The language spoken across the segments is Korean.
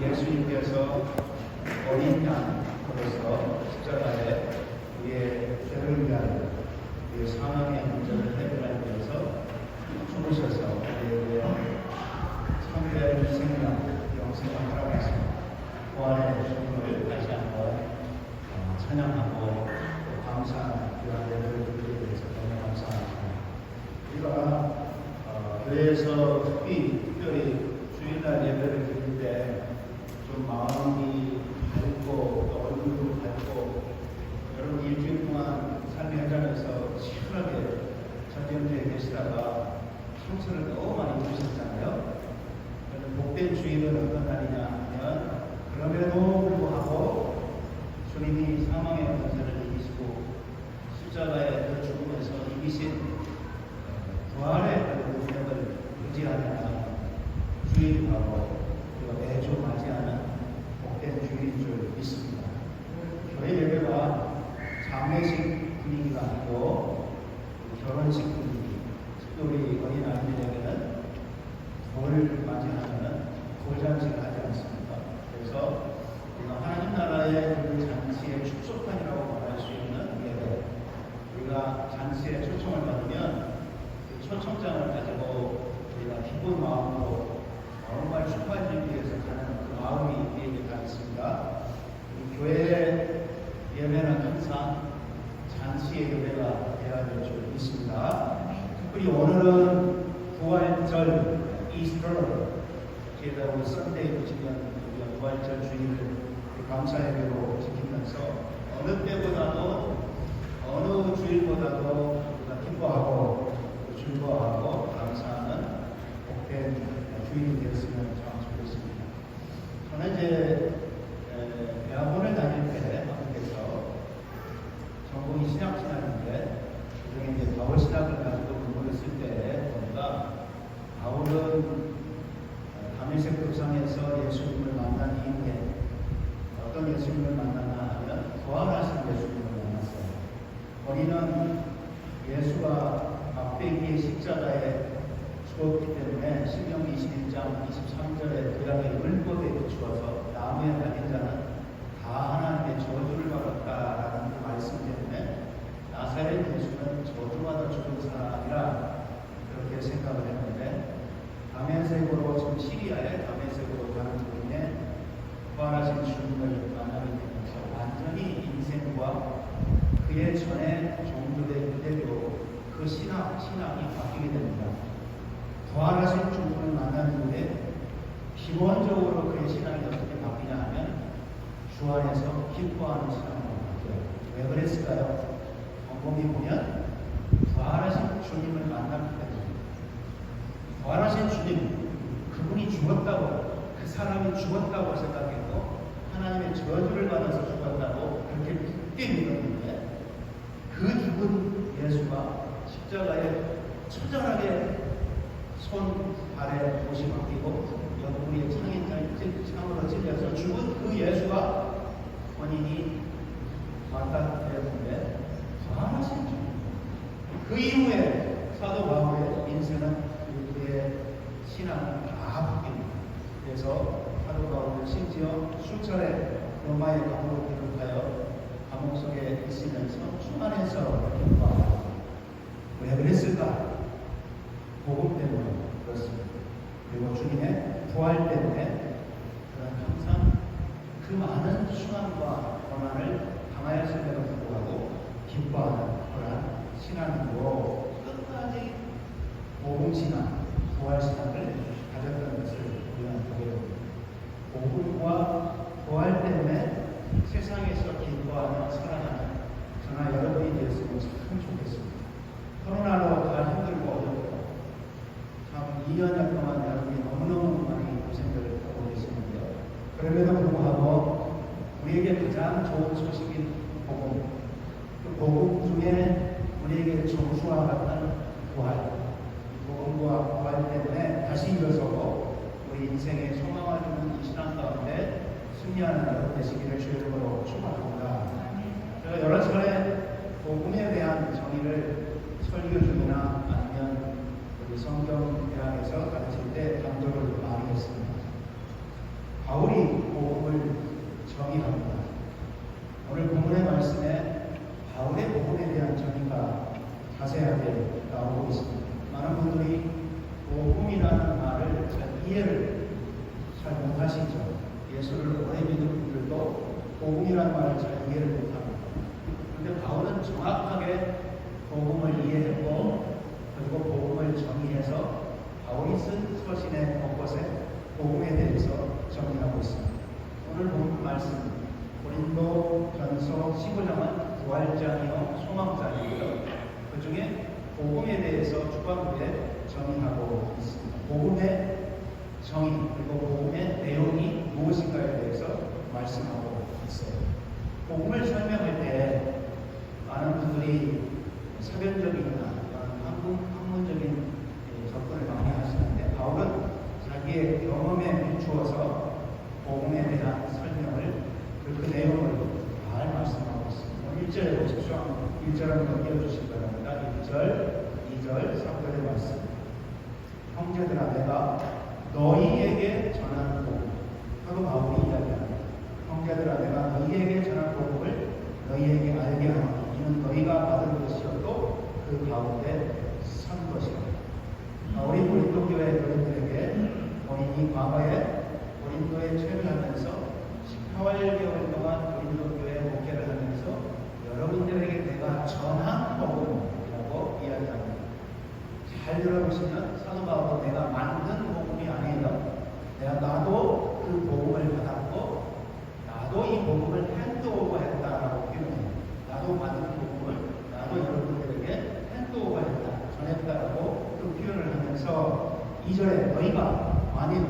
예수님께서 어린 양으로서 십자가에 우리의 죄를 위하여 우리의 사망의 문제를 해결하기 위해서 죽으셔서 우리에게 참된 생명, 영생을 허락하신 부활의 주님을 다시 한번 찬양하고 감사하는 귀한 예배를 드리게 돼서 너무 감사합니다. 우리가 교회에서 특별히 주일날 예배를 드릴 때 좀 마음이 밝고 또 얼굴도 밝고 여러분 일주일 동안 삶의 현장에서 시원하게 전쟁터에 계시다가 상처를 너무 많이 입으셨잖아요. 복된 주일은 어떤 날이냐 하면 그럼에도 불구하고 주님이 사망의 권세를 이기시고 십자가의 그 죽음에서 이기신 부활의 그 능력을 의지하는 주일이 바로 우리가 매주 맞이하는 복된 주일인 줄 믿습니다. 교회 예배가 장례식 분위기가 아니고 결혼식 분위기, 특히 우리 어린아이들에게는 돌을 맞이하는 돌잔치를 하지 않습니까? 그래서 우리가 하나님 나라의 그 잔치의 축소판이라고 말할 수 있는 예배, 우리가 잔치에 초청을 받으면 그 초청장을 가지고 우리가 기쁜 마음으로 정말 축하해주기 위해서 가는 그 마음이 우리에게 다 있습니다. 우리 교회 예배는 항상 잔치의 예배가 되어야 될 줄 믿습니다. 특별히 오늘은 부활절 이스터, 게다가 선데이 붙이면 우리가 부활절 주일을 감사 예배로 지키면서 어느 때보다도 어느 주일보다도 우리가 기뻐하고 즐거워하고 감사하는 복된 주일이 되었으면 참 좋겠습니다. 저는 이제 대학원을 다닐 때 한국에서 전공이 신학신학인데 그중에 이제 바울 신학을 가지고 공부를 했을 때 보니까 바울은 다메섹 도상에서 예수님을 만난 이후에 어떤 예수님을 만났나 하면 부활하신 예수님을 만났어요. 거기는 예수가 막대기의 십자가에 죽었기 때문에 신명기 21장 23절에 구약의 율법에 비추어서 나무에 달린 자는 다 하나님의 저주를 받았다라는 그 말씀 때문에 나사렛 예수는 저주받아 죽은 사람이라 그렇게 생각을 했는데 다메섹으로 지금 시리아의 다메섹으로 가는 도중에 부활하신 주님을 만나게 되면서 완전히 인생과 그의 전에 종교된 그대로 그 신앙이 바뀌게 됩니다. 부활하신 주님을 만난 이후에 기본적으로 그의 신앙이 어떻게 바뀌냐 하면 주 안에서 기뻐하는 신앙으로 바뀌어요. 왜 그랬을까요? 곰곰이 보면 부활하신 주님을 만났기 때문에 부활하신 주님, 그분이 죽었다고, 그 사람이 죽었다고 생각했고 하나님의 저주를 받아서 죽었다고 그렇게 굳게 믿었는데 그 죽은 예수가 십자가에 처절하게 손, 발에 못이 박히고 옆구리에 창으로 찔려서 죽은 그 예수가 본인이 왔다 되었는데 부활하신 주님. 그 이후에 사도 바울의 인생은 그의 신앙은 다 바뀝니다. 그래서 사도 바울은 심지어 수차례 로마의 감옥을 비롯하여 감옥 속에 있으면서 충만해서 기뻐합니다. 왜 그랬을까? 복음 때문에 그렇습니다. 그리고 주님의 부활 때문에 그는 항상 그 많은 수난과 고난을 당하였음에도 불구하고 기뻐하는 그러한 신앙으로 끝까지 복음 신앙, 부활 신앙을 가졌던 것을 우리는 보게 됩니다. 복음과 부활 때문에 세상에서 기뻐하는 살아가는 저나 여러분이 되었으면 참 좋겠습니다. 코로나로 다 힘들고 어렵고 참 2년여 동안 여러분이 너무너무 많이 고생들을 하고 계시는데요. 그럼에도 불구하고 우리에게 가장 좋은 소식인 복음, 그 복음 중에 우리에게 정수와 같은 부활, 복음과 부활 때문에 다시 일어서고 우리 인생의 소망을 주는 이 신앙 가운데 승리하는 여러분 되시기를 주의 이름으로 축원합니다. 제가 여러 차례 복음에 대한 정의를 설교 중이나 아니면 우리 성경 대학에서 가르칠 때 강조를 많이 했습니다. 이해를 잘 못하시죠. 예수를 오래 믿는 분들도 복음이라는 말을 잘 이해를 못합니다. 그런데 바울은 정확하게 복음을 이해했고 그리고 복음을 정의해서 바울이 쓴 서신의 곳곳에 복음에 대해서 정의하고 있습니다. 오늘 본 말씀 고린도전서 15장은 부활장이요 소망장이고요. 그 중에 복음에 대해서 주관부에 정의하고 있습니다. 복음의 정의 그리고 복음의 내용이 무엇인가에 대해서 말씀하고 있어요. 복음을 설명할 때 많은 분들이 사변적이나 학문적인 접근을 많이 하시는데 바울은 자기의 경험에 비추어서 복음에 대한 설명을 그 내용을 잘 말씀하고 있습니다. 1절에 보십시오. 1절 한번 띄워주시기 바랍니다. 1절, 2절, 3절의 말씀. 형제들아 내가 너희에게 전하는 복음. 바로 바울이 이야기합니다. 형제들아 내가 너희에게 전한 복음을 너희에게 알게 하노니 이는 너희가 받은 것이어도 그 가운데 선 것이라. 우리 고린도 교회 교인들에게 본인이 과거에 고린도에 체류하면서 18개월 동안 고린도 교회 목회를 하면서 여러분들에게 내가 전한 복음이라고 이야기합니다. 잘 들어보시면 사도 바울은 내가 만든 복음이 아니에요. 나도 그 복음을 받았고 나도 이 복음을 핸드오버했다라고 표현해요. 나도 만든 복음을 나도 여러분들에게 핸드오버했다, 전했다라고 그 표현을 하면서 2절에 너희가 만일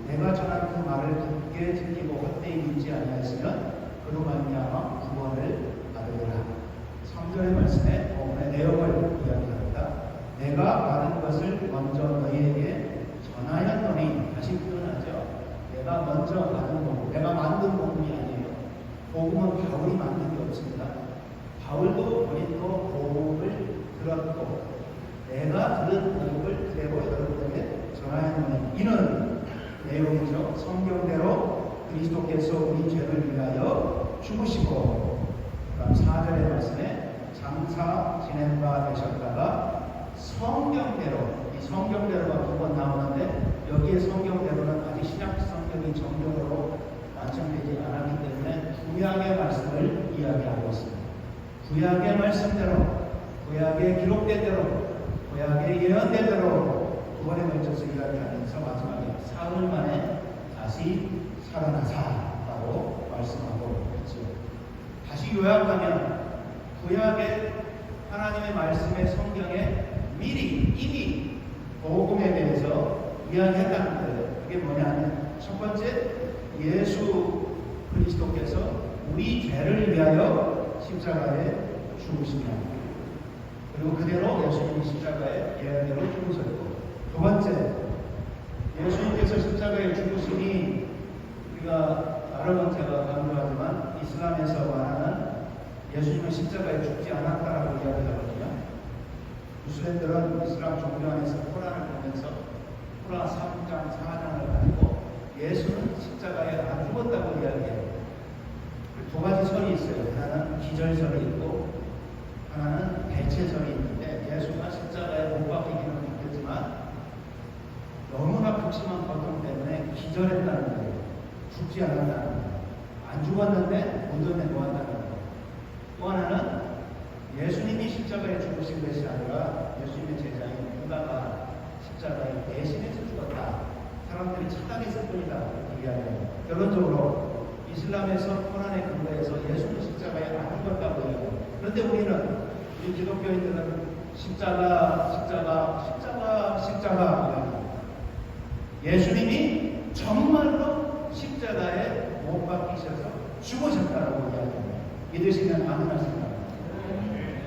내가 전한 그 말을 굳게 지키고 헛되이 믿지 아니하였으면 그로 말미암아 구원을 받으리라. 3절의 말씀에 복음의 내용을 이야기합니다. 내가 받은 것을 먼저 너희에게 전하였노니 다시 표현하죠. 내가 먼저 받은 복음, 내가 만든 복음이 아니에요. 복음은 바울이 만든 게 없습니다. 바울도 본인도 복음을 들었고 내가 들은 복음을 그대로 여러분에게 전하였노니 이는 내용이죠. 성경대로 그리스도께서 우리 죄를 위하여 죽으시고 그다음 4절의 말씀에 장사 지낸 바 되셨다가 성경대로, 이 성경대로가 두 번 나오는데 여기에 성경대로는 아직 신약 성경이 정경으로 완성되지 않았기 때문에 구약의 말씀을 이야기하고 있습니다. 구약의 말씀대로, 구약의 기록된 대로, 구약의 예언된 대로 구원에 걸쳐서 이야기하면서 마지막에 사흘 만에 다시 살아나사라고 말씀하고 있죠. 다시 요약하면 구약의 하나님의 말씀의 성경에 미리 이미 복음에 대해서 이야기했다는 거예요. 그게 뭐냐면 첫 번째 예수 그리스도께서 우리 죄를 위하여 십자가에 죽으시며 그리고 그대로 예수님이 십자가에 예언대로 죽으셨고 두 번째 예수님께서 십자가에 죽으시니 우리가 여러 번 제가 강조하지만 이슬람에서 말하는 예수님은 십자가에 죽지 않았다라고 이야기하거든요. 무슬림들은 이슬람 종교 안에서 코란을 보면서 코란 3장, 4장을 가지고 예수는 십자가에 안 죽었다고 이야기해요. 두 가지 설이 있어요. 하나는 기절설이 있고 하나는 대체설이 있는데 예수가 십자가에 못 박히기는 못했지만 너무나 극심한 고통 때문에 기절했다는 거예요. 죽지 않았다는 거예요. 안 죽었는데 문전에 놓았다는 거예요. 또 하나는 예수님이 십자가에 죽으신 것이 아니라 예수님의 제자인 유다가 십자가에 대신해서 죽었다. 사람들이 착각했을 뿐이다. 이렇게 이야기해요. 결론적으로 이슬람에서 코란에 근거해서 예수는 십자가에 안 죽었다고 이야기해요. 그런데 우리는 이 기독교인들은 십자가 이야기합니다. 예수님이 정말로 십자가에 못 박히셔서 죽으셨다라고 이야기합니다. 믿으시면 가능하십니다.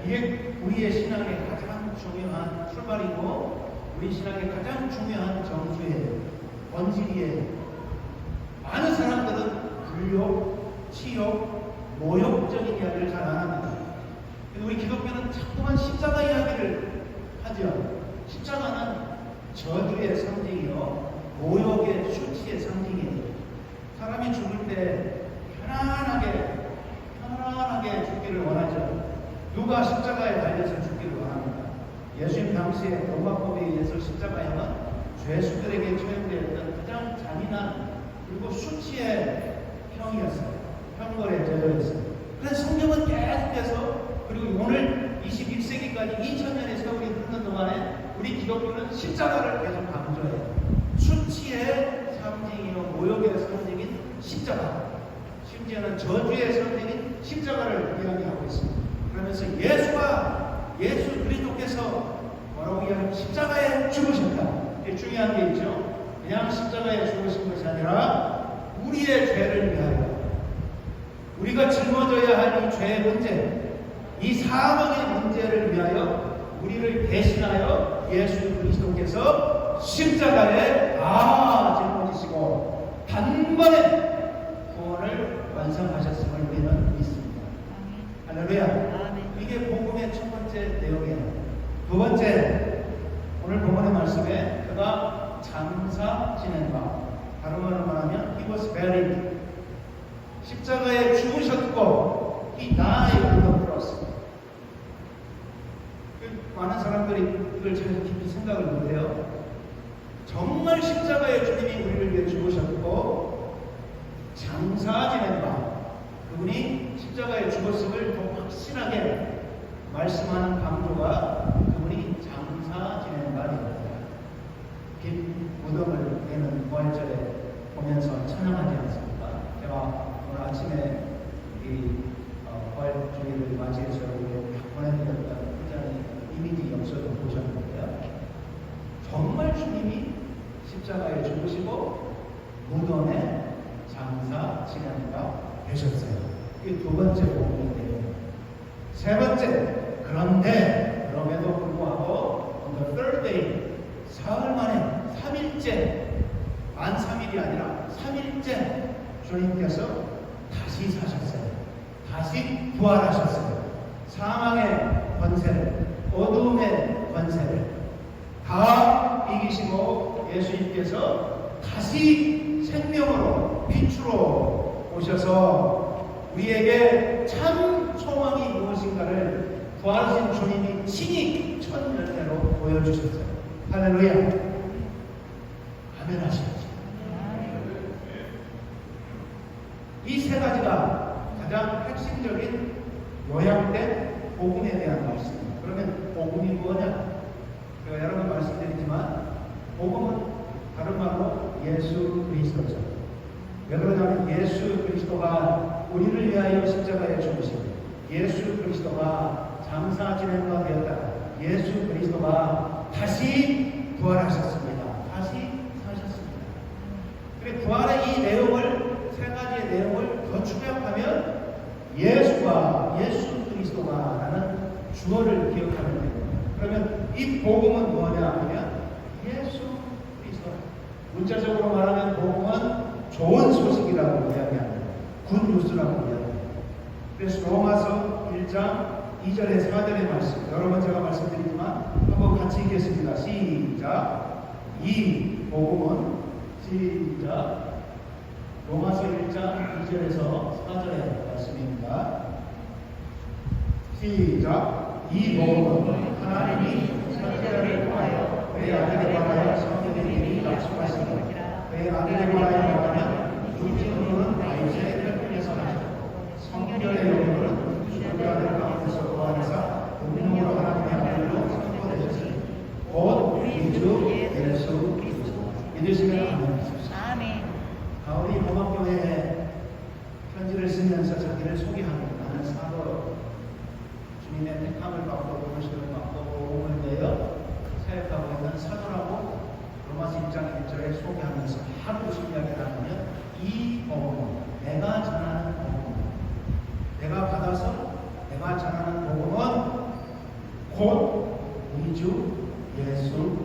이게 우리의 신앙의 가장 중요한 출발이고 우리 신앙의 가장 중요한 정수예요. 본질이에요. 많은 사람들은 불욕, 치욕, 모욕적인 이야기를 잘 안 합니다. 우리 기독교는 자꾸만 십자가 이야기를 하죠. 십자가는 저주의 상징이요 모욕의 수치의 상징이에요. 사람이 죽을 때 편안하게 죽기를 원하죠. 누가 십자가에 달려서 죽기를 원합니다. 예수님 당시에 로마법에 의해서 십자가에는 죄수들에게 처형되었던 가장 전부 수치의 형이었어요. 형벌에 젖어있어요. 그래서 성경은 계속해서, 그리고 오늘 21세기까지 2000년의 세월이 흐르는 동안에 우리 기독교는 십자가를 계속 강조해요. 수치의 상징이요 모욕의 상징인 십자가, 심지어는 저주의 상징인 십자가를 이야기하고 있습니다. 그러면서 예수 그리스도께서 뭐라고 이야기하면 십자가에 죽으셨다. 이게 중요한 게 있죠. 그냥 십자가에 죽으신 것이 아니라 우리의 죄를 위하여, 우리가 짊어져야 할 이 죄의 문제, 이 사망의 문제를 위하여 우리를 대신하여 예수 그리스도께서 십자가에 짊어지시고 단번에 구원을 완성하셨음을 우리는 믿습니다. 할렐루야. 이게 복음의 첫 번째 내용이에요. 두 번째, 오늘 본문의 말씀에 그가 장사 지낸 바, 다른 말로 말하면 he was buried, 십자가에 죽으셨고 he died on the cross. 많은 사람들이 이걸 잘 깊이 생각을 못해요. 정말 십자가의 주님이 우리를 위해 죽으셨고 장사 지낸 바, 그분이 십자가에 죽었음을 더 확실하게 말씀하는 강조가 그분이 장사 지낸 바입니다. 빈 무덤을 내는 부활절에 보면서 찬양하지 않습니까? 제가 오늘 아침에 이 부활주의를 맞이해서 보내드렸던 이미지 영서도 보셨는데요. 정말 주님이 십자가에 죽으시고 무덤에 장사 지내니까 되셨어요. 이게 두 번째 복음인데요. 세 번째, 그럼에도 불구하고 on the third day, 사흘 만에 3일째, 만 3일이 아니라 3일째 주님께서 다시 사셨어요. 다시 부활하셨어요. 사망의 권세를, 어둠의 권세를 다 이기시고 예수님께서 다시 생명으로 빛으로 오셔서 우리에게 참 소망이 무엇인가를 부활하신 주님이 친히 첫 열매로 보여주셨어요. 할렐루야. 아멘 하시죠. 이 세 가지가 가장 핵심적인 요약된 복음에 대한 말씀입니다. 그러면 복음이 뭐냐? 제가 여러 번 말씀드리지만 복음은 다른 말로 예수 그리스도죠. 왜 그러냐면 예수 그리스도가 우리를 위하여 십자가에 죽으시고 예수 그리스도가 장사 지낸 바 되었다. 예수 그리스도가 다시 부활하셨습니다. 다시 사셨습니다. 그리고 부활의 이 내용을, 세 가지의 내용을 더 축약하면 예수 그리스도가 주어를 기억하면 됩니다. 그러면 이 복음은 뭐냐 하면 예수 그리스도. 문자적으로 말하면 복음은 좋은 소식이라고 이야기합니다. 굿뉴스라고 이야기합니다. 그래서 로마서 1장 2절에 4절의 말씀, 여러 번 제가 말씀드리지만 한번 같이 읽겠습니다. 시작. 이 복음은, 시작. 로마서 1장 2절에서 4절의 말씀입니다. 시작. 이 복음은 하나님이 선지자를 통하여 그의 아들에 관하여 성경에 약속하시고 그의 아들에 관하여 말하면 육신으로는 다윗의 혈통에서 나셨고 성결의 영으로는 죽은 자들 가운데서 부활하사 운명으로 하나님의 아들로 선포되셨으니 곧 우리 주 예수 그리스도 믿으시면 아멘. 바울이 로마교회에 편지를 쓰면서 자기를 소개합니다. 나는 사도, 주님의 택함을 받고 부르심을 받고 복음을 내어 사역하고 있는 사도라고 로마서 1장 1절에 소개하면서 하루 무슨 이야기를 하냐면 이 복음은, 내가 전하는 복음, 내가 받아서 내가 전하는 복음은 곧 우리 주 예수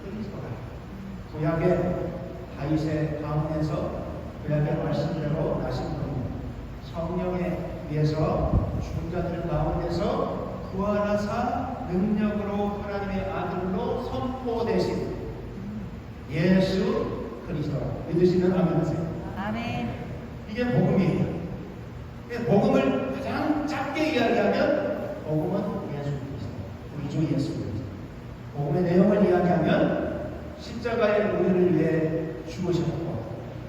그리스도라. 구약의 다윗의 가문에서 구약의 말씀대로 나신 분입니다. 성령에 의해서 죽은 자들 가운데서 부활하사 능력으로 하나님의 아들로 선포되신 예수 그리스도 믿으시면 아멘 하세요. 아멘. 이게 복음이에요. 복음을 가장 작게 이야기하면 복음은 예수 그리스도, 우리 주 예수 그리스도. 복음의 내용을 이야기하면 십자가에 우리를 위해 죽으셨고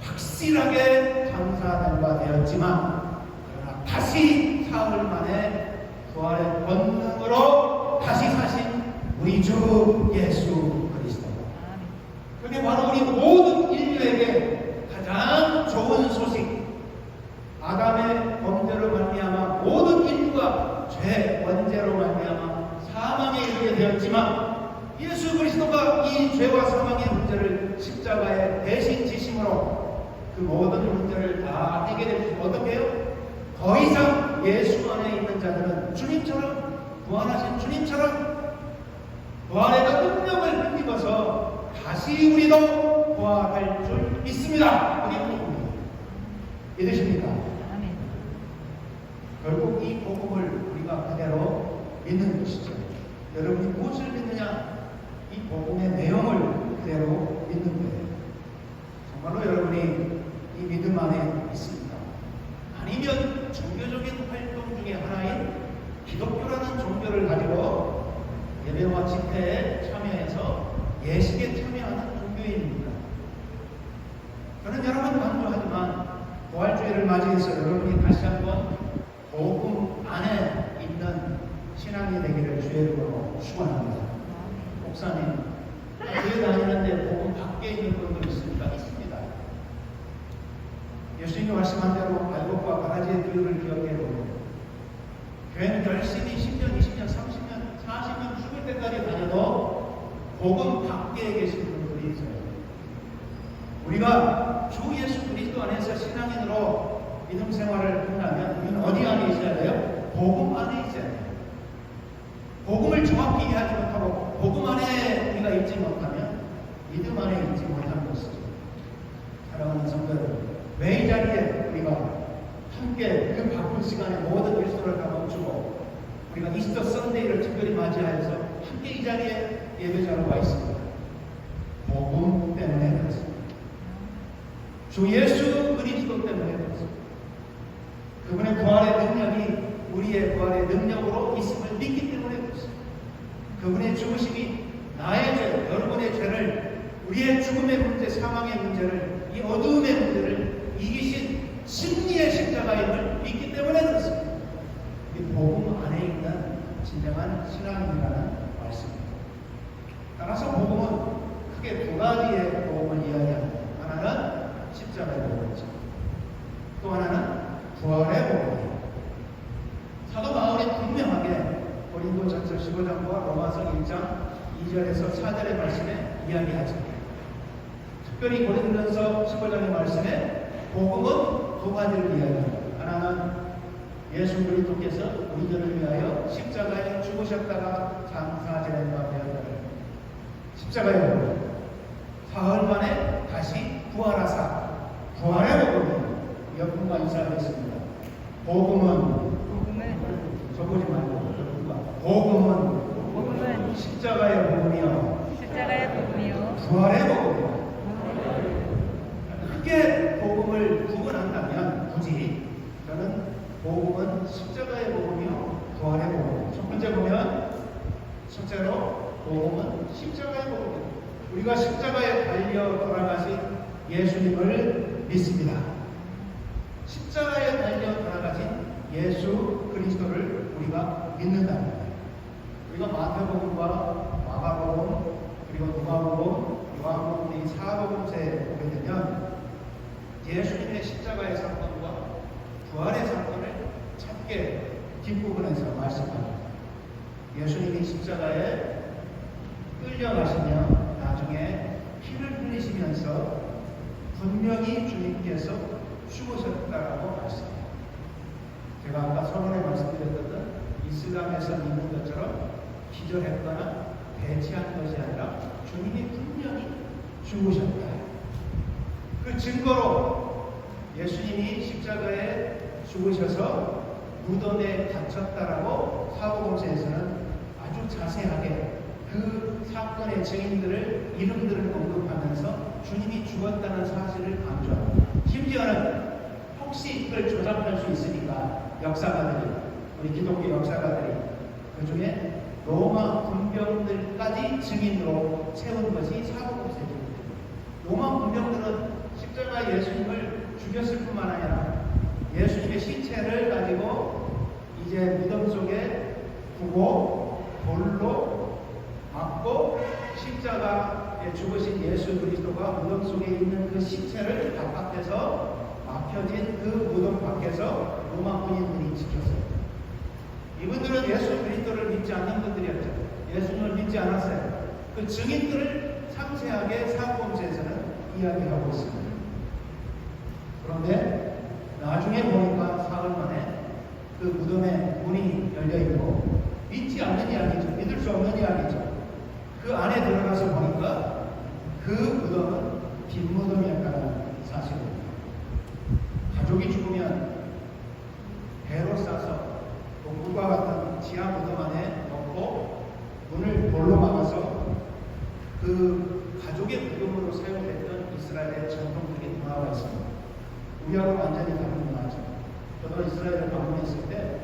확실하게 장사된 바 되었지만 그러나 다시 사흘 만에 부활의 권능으로 다시 사신 우리 주 예수 그리스도. 그게 바로 우리 모든 인류에게 가장 좋은 소식. 아담의 범죄로 말미암아 모든 인류가 죄 원죄로 말미암아 사망에 이르게 되었지만 예수 그리스도가 이 죄와 사망의 문제를 십자가에 대신 지심으로 그 모든 문제를 다 해결해 주시고 어떻게 해요? 더 이상 예수 안에 있는 자들은 주님처럼 부활하신 주님처럼 부활의 그 능력을 힘입어서 다시 우리도 부활할 줄 믿습니다. 그게 복음입니다. 믿으십니까? 결국 이 복음을 우리가 그대로 믿는 것이죠. 여러분이 무엇을 믿느냐? 이 복음의 내용을 그대로 믿는 거예요. 정말로 여러분이 이 믿음 안에 있습니다. 아니면 종교적인 활동 중에 하나인 기독교라는 종교를 가지고 예배와 집회에 참여해서 예식에 참여하는 종교인입니다. 저는 여러 번 강조하지만 부활주의를 맞이해서 여러분이 다시 한번 복음 안에 있는 신앙이 되기를 주의 이름으로 축원합니다. 목사님, 교회 다니는데 복음 밖에 있는 분들 있습니까? 있습니다. 예수님이 말씀한 대로 발목과 바가지의 교육을 기억해 보면 교회는 열심히 10년, 20년, 30년, 40년 죽을 때까지 다녀도 복음 밖에 계신 분들이 있어요. 우리가 주 예수 그리스도 안에서 신앙인으로 믿음 생활을 한다면 우리는 어디 안에 있어야 돼요? 복음 안에 있어야 돼요. 복음을 정확히 이해하지 못하고 복음 안에 우리가 있지 못하면 믿음 안에 있지 못한 것이죠. 사랑하는 성도 여러분, 왜 이 자리에 우리가 함께 그 바쁜 시간에 모든 일소를 다 멈추고 우리가 이스터 선데이를 특별히 맞이하여서 함께 이 자리에 예배자로 와 있습니다. 복음 때문에 그렇습니다. 주 예수 그리스도 때문에 그렇습니다. 그분의 부활의 능력이 우리의 부활의 능력으로 있음을 믿기 때문에 그렇습니다. 그분의 죽으심이 나의 죄, 여러분의 죄를, 우리의 죽음의 문제, 사망의 문제를, 이 어두움의 문제를 이기신 승리의 십자가임을 믿기 때문에 그렇습니다. 이 복음 안에 있는 진정한 신앙이라는 말씀입니다. 따라서 복음은 크게 두 가지의 복음을 이야기합니다. 하나는 십자가의 복음이죠. 또 하나는 부활의 복음이에요. 사도 바울이 분명하게 고린도전서 15장과 로마서 1장 2절에서 4절의 말씀에 이야기하죠. 특별히 고린도전서 15장의 말씀에 복음은 두 가지를 이야기합니다. 하나는 예수 그리스도께서 우리들을 위하여 십자가에 죽으셨다가 장사지낸 바 되었다는 십자가의 복음. 사흘 만에 다시 부활하사 부활의 복음이에요. 여러분과 인사하겠습니다. 복음은 적으지 말고 복음은 십자가의 복음이요 부활의 복음이요. 크게 복음을 구분한다면 굳이 저는 복음은 십자가의 복음이요 부활의 복음. 첫 번째 보면 첫째로 복음은 십자가의 복음이요. 우리가 십자가에 달려 돌아가신 예수님을 믿습니다. 십자가에 달려 돌아가신 예수 그리스도를 우리가 믿는다는 거예요. 우리가 마태복음과 마가복음 그리고 누가복음, 요한복음 이 사복음서에 보게 되면 예수님의 십자가의 사건과 부활의 사건을 짧게 뒷부분에서 말씀합니다. 예수님이 십자가에 끌려가시며 나중에 피를 흘리시면서 분명히 주님께서 죽으셨다라고 말씀합니다. 제가 아까 서론에 말씀드렸던 이슬람에서 믿는 것처럼 기절했거나 대치한 것이 아니라 주님이 분명히 죽으셨다. 그 증거로 예수님이 십자가에 죽으셔서 무덤에 갇혔다라고 사복음서에서는 아주 자세하게 그 사건의 증인들을 이름들을 언급하면서 주님이 죽었다는 사실을 강조합니다. 심지어는 혹시 이걸 조작할 수 있으니까 역사가들이, 우리 기독교 역사가들이 그 중에 로마 군병들까지 증인으로 세운 것이 사복음서입니다. 로마 군병들은 십자가에 유다가 예수님을 죽였을 뿐만 아니라 예수님의 시체를 가지고 이제 무덤 속에 두고 돌로 막고 십자가에 죽으신 예수 그리스도가 무덤 속에 있는 그 시체를 바깥에서 막혀진 그 무덤 밖에서 로마 군인들이 지켰어요. 이분들은 예수 그리스도를 믿지 않는 분들이었죠. 예수님을 믿지 않았어요. 그 증인들을 상세하게 사복음서에서는 이야기하고 있습니다. 그런데 나중에 보니까 사흘 만에 그 무덤에 문이 열려있고 믿지 않는 이야기죠. 믿을 수 없는 이야기죠. 그 안에 들어가서 보니까 그 무덤은 빈 무덤이었다는 사실입니다. 가족이 죽으면 배로 싸서 물과 같은 지하 무덤 안에 넣고 문을 돌로 막아서 그 가족의 무덤으로 사용됐던 이스라엘의 전통적인 문화가 있습니다. 우리하고 완전히 다른 문화죠. 저도 이스라엘을 방문했을 때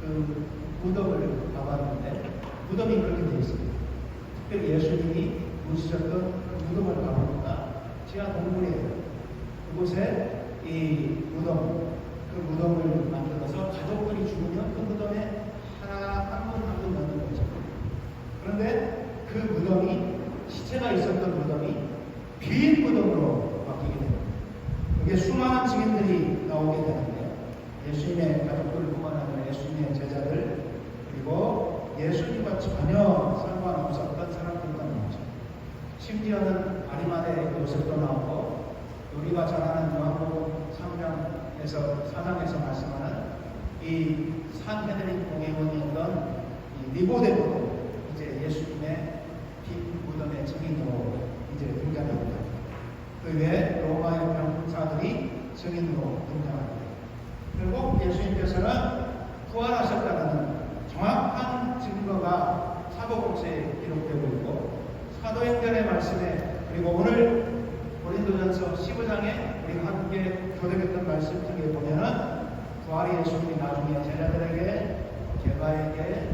그 무덤을 가봤는데 무덤이 그렇게 되어 있습니다. 특별히 예수님이 묻으셨던 그 무덤을 가보니까 지하 동굴이에요. 그곳에 이 무덤, 그 무덤을 만들어서 가족들이 죽으면 그 무덤에 한 분 넣는 거죠. 그런데 그 무덤이 시체가 있었던 무덤이 빈 무덤으로 바뀌게 됩니다. 그게 수많은 증인들이 나오게 되는데요. 예수님의 가족들뿐만 아니라 예수님의 제자들 그리고 예수님과 전혀 상관없었던 사람들도 나오죠. 심지어는 아리마대 요셉도 나오고 우리가 잘 아는 요한복음 4장에서 말씀하는 이 산헤드린 공회원이었던 니고데모도 이제 예수님의 빈 무덤의 증인으로 이제 등장합니다. 그 외에 로마의 병사들이 증인으로 등장합니다. 결국 예수님께서는 부활하셨다는 정확한 증거가 사복음서에 기록되고 있고 사도행전의 말씀에 그리고 오늘 고린도전서 15장에 우리가 함께 교독했던 말씀 중에 보면은 부활의 예수님이 나중에 제자들에게 제가에게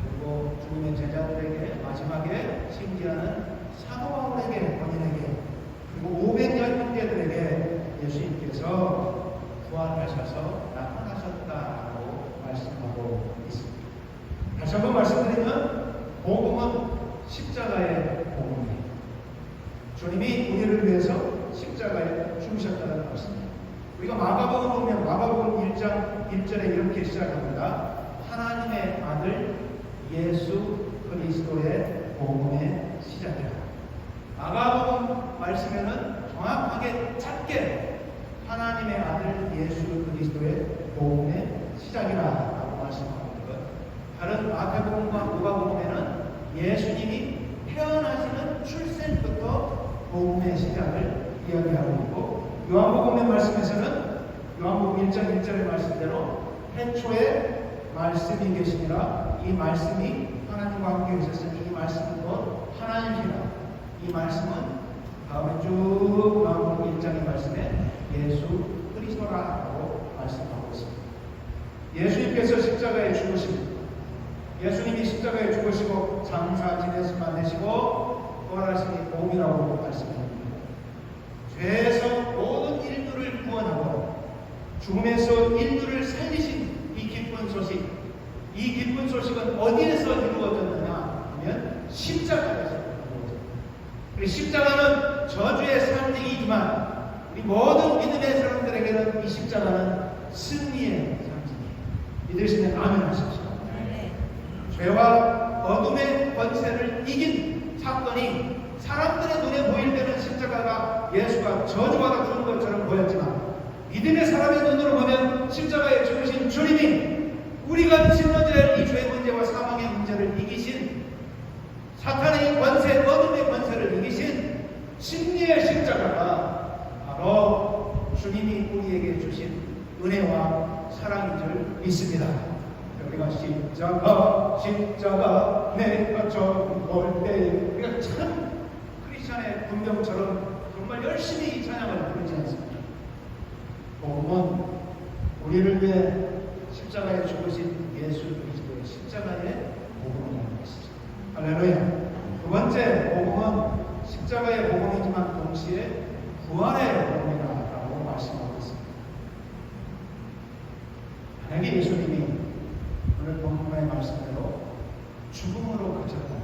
그리고 주님의 제자들에게 마지막에 심지어는 사도 바울에게 본인에게 그리고 500여 형제들에게 예수님께서 부활하셔서 나타나셨다고 말씀하고 있습니다. 다시 한번 말씀드리면 복음은 십자가의 복음입니다. 주님이 우리를 위해서 십자가에 죽으셨다는 말씀입니다. 우리가 마가복음 보면 마가복음 1장 1절에 이렇게 시작합니다. 하나님의 아들 예수 그리스도의 복음의 시작이라. 마가복음 말씀에는 정확하게 짧게 하나님의 아들 예수 그리스도의 복음의 시작이라고 말씀하고 있고요. 다른 마태복음과 누가복음에는 예수님이 태어나시는 출생부터 복음의 시작을 이야기하고 있고 요한복음의 말씀에서는 요한복음 1장 1절의 말씀대로 태초에 말씀이 계시니라 이 말씀이 하나님과 함께 계셨으니 이 말씀은 곧 하나님이라 이 말씀은 다음에 쭉 요한복음 1장의 말씀에 예수 그리스도라고 말씀하고 있습니다. 예수님께서 십자가에 죽으십니다. 예수님이 십자가에 죽으시고 장사 지내심만 내시고 부활하시니 복음이라고 말씀합니다. 죄에서 모든 인류를 구원하고 죽음에서 인류를 살리신 이 기쁜 소식, 이 기쁜 소식은 어디에서 이루어졌느냐 하면 십자가에서 이루어졌습니다. 그리고 십자가는 저주의 상징이지만 우리 모든 믿음의 사람들에게는 이 십자가는 승리의 상징이에요. 믿으시면 아멘 하십시오. 죄와 어둠의 권세를 이긴 사건이 사람들의 눈에 보일 때는 십자가가 예수가 저주받아 죽은 것처럼 보였지만 믿음의 사람의 눈으로 보면 십자가에 죽으신 주님이 우리가 짊어질 이 죄 문제와 사망의 문제를 이기신 사탄의 권세, 어둠의 권세를 이기신 승리의 십자가가 바로 주님이 우리에게 주신 은혜와 사랑인 줄 믿습니다. 우리가 십자가 내가 처음 볼 때 우리가 참 크리스찬의 분명처럼 정말 열심히 이 찬양을 부르지 않습니다. 복음은 우리를 위해 십자가에 죽으신 예수 그리스도의 십자가의 복음이라는 것이죠. 할렐루야. 두 번째 복음은 십자가의 복음이지만 동시에 부활의 복음이라는 만약에 예수님이 오늘 본문의 말씀대로 죽음으로 그쳤다면,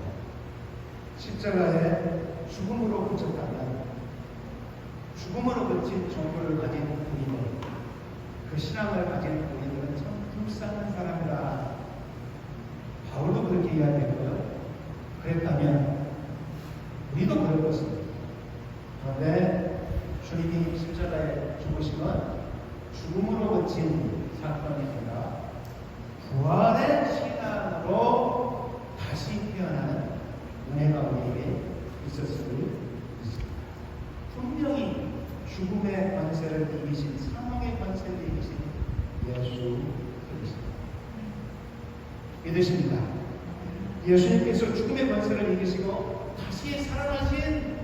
십자가에 죽음으로 그쳤다면, 죽음으로 그친 종교를 가진 우리들, 그 신앙을 가진 우리들은 참 불쌍한 사람이라 바울도 그렇게 이야기했고요. 그랬다면 우리도 그럴 것입니다. 그런데 주님이 십자가에 죽으심은 죽음으로 그친 사건이 아니라 부활의 신앙으로 다시 태어나는 은혜가 우리에게 있었을 것입니다. 분명히 죽음의 권세를 이기신, 사망의 권세를 이기신 예수 그리스도 믿으십니까? 예수님께서 죽음의 권세를 이기시고 다시 살아나신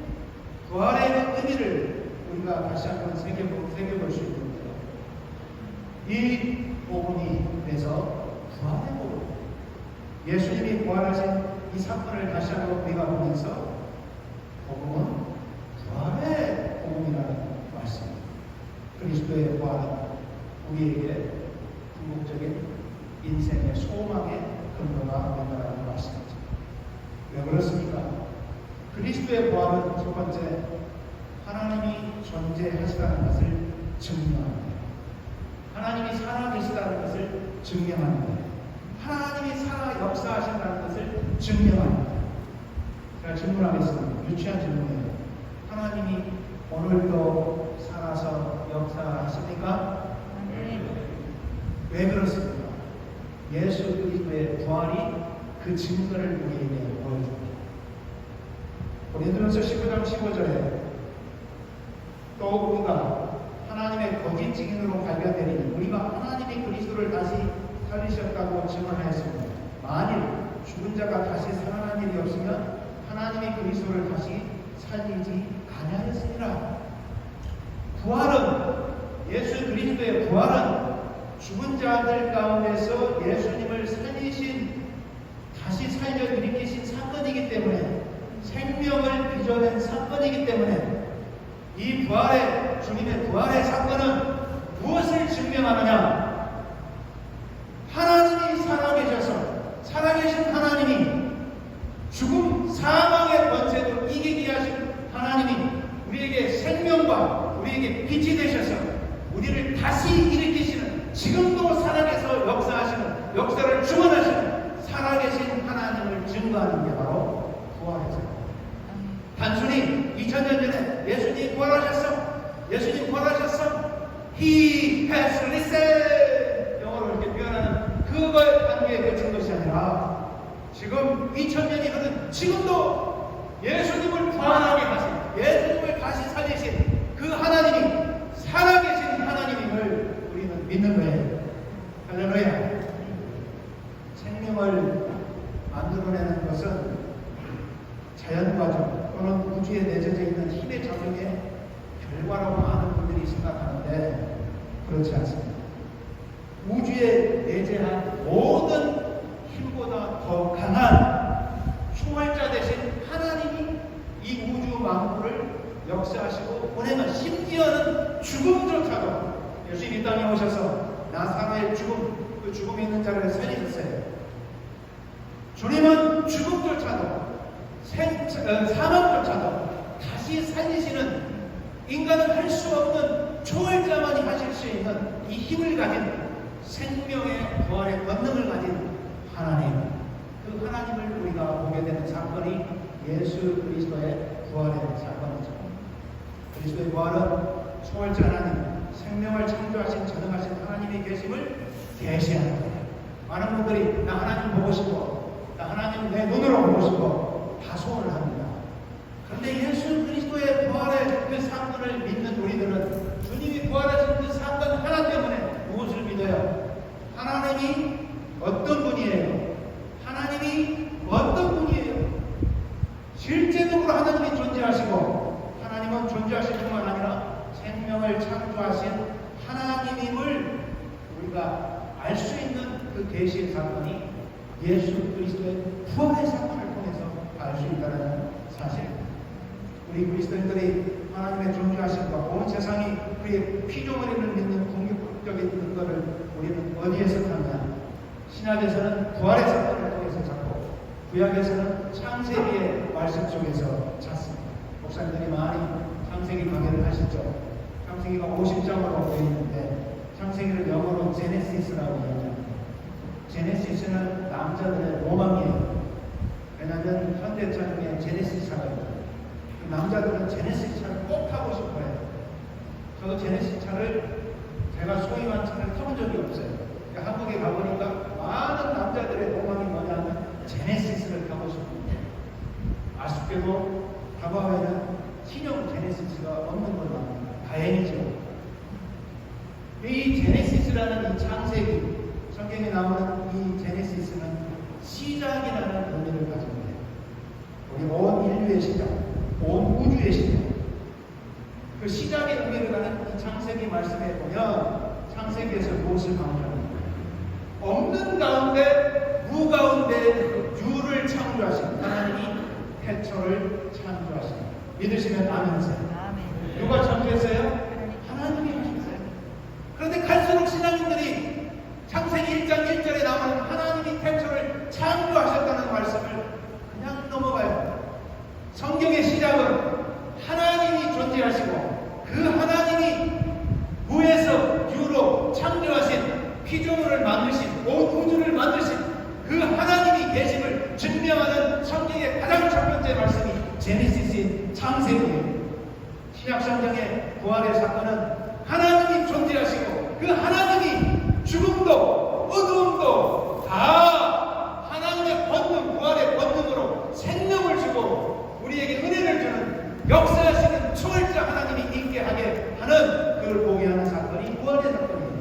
부활의 의미를 우리가 다시 한번 새겨볼 수 있는데요. 이 복음이 돼서 부활의 복음, 예수님이 부활하신 이 사건을 다시 한번 우리가 보면서 복음은 부활의 복음이라는 말씀입니다. 그리스도의 부활은 우리에게 궁극적인 인생의 소망의 근거가 된다는 말씀이죠. 왜 그렇습니까? 그리스도의 부활은 첫 번째, 하나님이 존재하시다는 것을 증명합니다. 하나님이 살아계시다는 것을 증명합니다. 하나님이 살아 역사하신다는 것을 증명합니다. 제가 질문하겠습니다. 유치한 질문이에요. 하나님이 오늘도 살아서 역사하십니까? 왜 그렇습니까? 예수 그리스도의 부활이 그 증거를 우리에게 보여줍니다. 고린도전서 19장 15절에 또 우리가 하나님의 거짓 증인으로 발견되리니 우리가 하나님이 그리스도를 다시 살리셨다고 증언하였습니다. 만일 죽은 자가 다시 살아난 일이 없으면 하나님이 그리스도를 다시 살리지 아니하였으리라. 부활은, 예수 그리스도의 부활은 죽은 자들 가운데서 예수님을 살리신, 다시 살려 일으키신 사건이기 때문에, 생명을 빚어낸 사건이기 때문에, 이 부활의, 주님의 부활의 사건은 무엇을 증명하느냐? 하나님이 살아계셔서, 살아계신 하나님이 죽음, 사망의 권세도 이기게 하신 하나님이 우리에게 생명과 우리에게 빛이 되셔서 우리를 다시 일으키시는, 지금도 살아계서 역사하시는, 역사를 주관하시는 살아계신 하나님을 증거하는 게 바로 부활의 사건. 단순히 2000년 전에 예수님 부활하셨어, 예수님 부활하셨어, He has risen, 영어로 이렇게 표현하는 그거의 단계에 그친 것이 아니라 지금 2000년이 흐른 지금도 예수님을 부활하게 하신, 예수님을 다시 살리신 그 하나님이 살아계신 하나님임을 우리는 믿는 거예요. 할렐루야. 생명을 만들어내는 것은 자연과정 또는 우주에 내재져 있는 힘의 작용의 결과라고 많은 분들이 생각하는데 그렇지 않습니다. 우주에 내재한 모든 힘보다 더 강한 초월자 되신 하나님이 이 우주 만물을 역사하시고 보내면, 심지어는 죽음조차도 예수님 이 땅에 오셔서 나사로의 죽음, 그 죽음에 있는 자를 살리셨어요. 주님은 죽음조차도 사망조차도 다시 살리시는, 인간은 할 수 없는 초월자만이 하실 수 있는 이 힘을 가진, 생명의 부활의 권능을 가진 하나님, 그 하나님을 우리가 보게 되는 사건이 예수 그리스도의 부활의 사건이죠. 그리스도의 부활은 초월자 하나님, 생명을 창조하신 전능하신 하나님의 계심을 계시하는 거예요. 많은 분들이 나 하나님 보고 싶어, 나 하나님 내 눈으로 보고 싶어 다 소원을 합니다. 그런데 예수 그리스도의 부활의 그 사건을 믿는 우리들은 주님이 부활하신 그 사건 하나 때문에 무엇을 믿어요? 하나님이 어떤 분이에요? 하나님이 어떤 분이에요? 실제적으로 하나님이 존재하시고, 하나님은 존재하실 뿐만 아니라 생명을 창조하신 하나님임을 우리가 알 수 있는 그 계시의 사건이 예수 그리스도의 부활의 사건을 통해서 알 수 있다는 사실입니다. 우리 그리스도인들이 하나님의 존재하심과 온 세상이 그의 피조물임을 믿는 궁극적인 근거를 우리는 어디에서 찾냐? 신약에서는 부활의 사건을 통해서 찾고 구약에서는 창세기의 말씀 속에서 찾습니다. 목사님들이 많이 창세기 강의를 하시죠. 창세기가 50장으로 되어 있는데 창세기를 영어로 제네시스라고 이야기합니다. 제네시스는 남자들의 로망이에요. 왜냐하면 현대차 중에 제네시스가 있어요. 남자들은 제네시스 차를 꼭 타고 싶어요. 저도 제네시스 차를 제가 소유한 차를 타본 적이 없어요. 그러니까 한국에 가보니까 많은 남자들의 로망이 뭐냐면 제네시스를 타고 싶은데 아쉽게도 다바오에는 신형 제네시스가 없는 걸로 압니다. 다행이죠. 이 제네시스라는 이 창세기 성경에 나오는 이 제네시스는 시작이라는 의미를 가지고 있어요. 우리 온 인류의 시작, 온 우주의 시작. 그 시작의 의미를 가는 이 창세기 말씀에 보면 창세기에서 무엇을 강조합니까? 없는 가운데 무 가운데 유를 창조하신 하나님이 태초를 창조하신 믿으시면 아멘하세요. 누가 창조했어요? 하나님이 하셨어요. 그런데 갈수록 신앙인들이 창세기 1장 1절에 나오는 하나님이 태초를 창조하셨다는 말씀을 그냥 넘어가요. 성경의 시작은 하나님이 존재하시고 그 하나님이 무에서 유로 창조하신 피조물을 만드신 온 우주를 만드신 그 하나님이 계심을 증명하는 성경의 가장 첫 번째 말씀이 제네시스인 창세기예요. 신약성경의 부활의 사건은 하나님이 존재하시고 그 하나님이 죽음도 어두움도 다 하나님의 권능, 부활의 권능으로 생명을 주고 우리에게 은혜를 주는 역사하시는 초월자 하나님이 있게 하게 하는 그걸 보게 하는 사건이 부활의 사건이에요.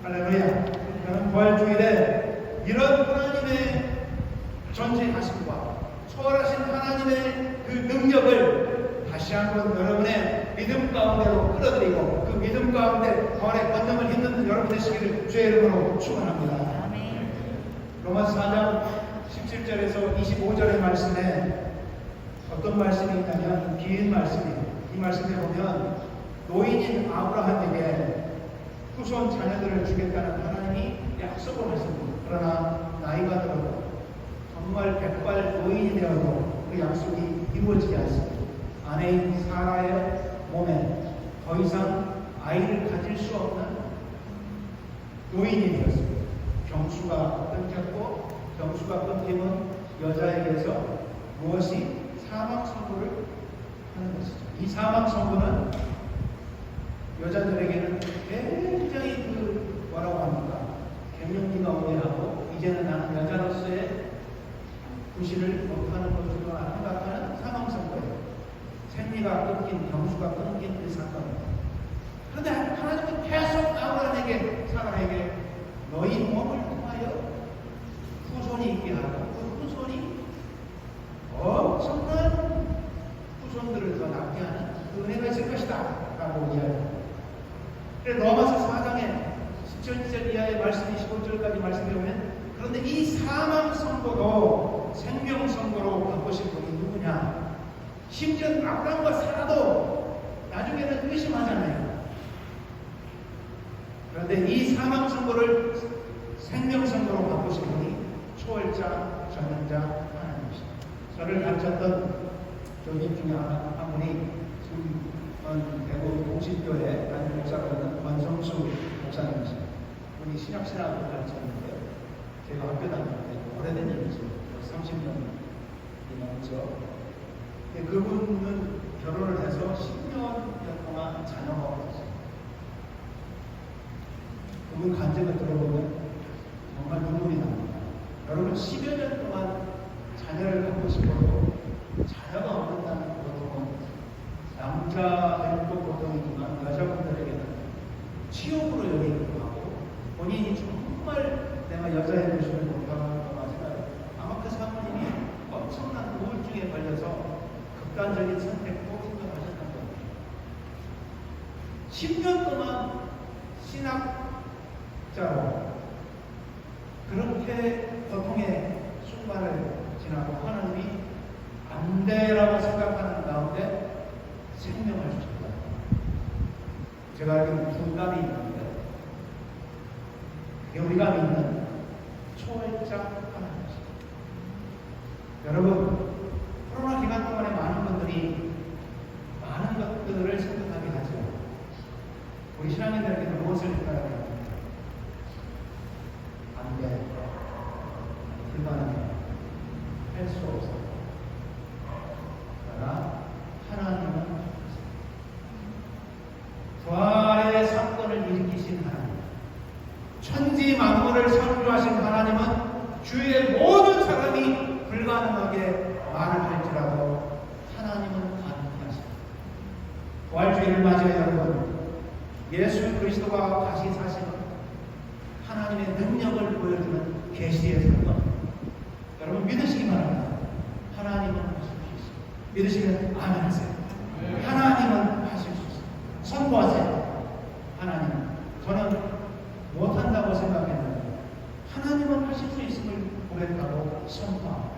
할렐루야. 저는 부활주일에 이런 하나님의 존재하심과 초월하신 하나님의 그 능력을 다시 한번 여러분의 믿음 가운데로 끌어들이고 그 믿음 가운데 부활의 권능을 힘든 여러분 되시기를 주의 이름으로 축원합니다. 로마서 4장 17절에서 25절의 말씀에 어떤 말씀이 있냐면 긴 말씀이에요. 이 말씀에 보면 노인인 아브라함에게 후손 자녀들을 주겠다는 하나님이 약속을 하십니다. 그러나 나이가 들어도 정말 백발 노인이 되어도 그 약속이 이루어지지 않습니다. 아내인 사라의 몸에 더 이상 아이를 가질 수 없는 노인이 되었습니다. 경수가 끊겼고 경수가 끊기면 여자에게서 무엇이 사망 선고를 하는 것이죠. 이 사망 선고는 여자들에게는 굉장히 뭐라고 합니까? 갱년기가 오게 하고 이제는 나는 여자로서의 구실을 못하는 것으로 생각하는 사망 선고예요. 생리가 끊긴 경수가 끊긴 그 사건입니다. 그런데 하나님은 계속 아브라함에게 사라에게 너희 몸을 통하여 후손이 있게 하고 그 후손이 엄청난 후손들을 더 낳게 하는 그 은혜가 있을 것이다 라고 이야기합니다. 그래서 로마서 4장에 17절 이하의 말씀 25절까지 말씀해 보면 그런데 이 사망 선고도 생명 선고로 바꾸신 분이 누구냐? 심지어 아브라함과 사라도 나중에는 의심하잖아요. 그런데 이 사망 선고를 생명 선고로 바꾸신 분이 초월자, 전능자 하나님이십니다. 저를 가르쳤던 교인 중에 한 분이 지금 대구 공신교회 담임 목사가 있는 권성수 목사님이십니다. 분이 신약신학을 가르쳤는데요. 제가 학교 다닐 때 오래된 일이죠. 30년이 넘죠. 그분은 결혼을 해서 10년 동안 자녀가 없었어요. 그분 간증을 들어보면 정말 눈물이 납니다. 여러분 10여 년 동안 자녀를 갖고 싶어도 자녀가 없는다는 고통은 남자들도 고통이지만 여자분들에게는 치욕으로 여기기도 하고 본인이 정말 내가 여자의 모습을 못하는 것만 생각해요. 아마 그 사모님이 엄청난 우울증에 걸려서 극단적인 선택도 생각하셨던 겁니다. 10년 동안 신학자로 그렇게 고통의 순간을 지나고 하나님이 안 돼라고 생각하는 가운데 생명을 주셨다. 제가 알기로는 분간이 있는데 그게 우리가 믿는 초월자 하나님이십니다. 여러분, 코로나 기간 동안에 많은 분들이 많은 것들을 생각하게 하죠. 우리 신앙인들에게는 무엇을 생각해야 합니까? 안 돼, 불가능해, 할 수 없어. 그러나 하나님은 부활의 사건을 일으키신 하나님, 천지 만물을 창조하신 하나님은 주위의 모든 사람이 불가능하게 말을 할지라도 하나님은 가능케 하십니다. 부활주의를 맞이해 여러분, 예수 그리스도가 다시 사시는 하나님의 능력을 보여주는 계시의 사건, 여러분 믿으시기 바랍니다. 하나님은 하실 수 있습니다. 믿으시면 아멘 하세요. 하나님은 하실 수 있습니다. 선포하세요. 하나님, 저는 못한다고 생각했는데 하나님은 하실 수 있음을 고백하고 선포합니다.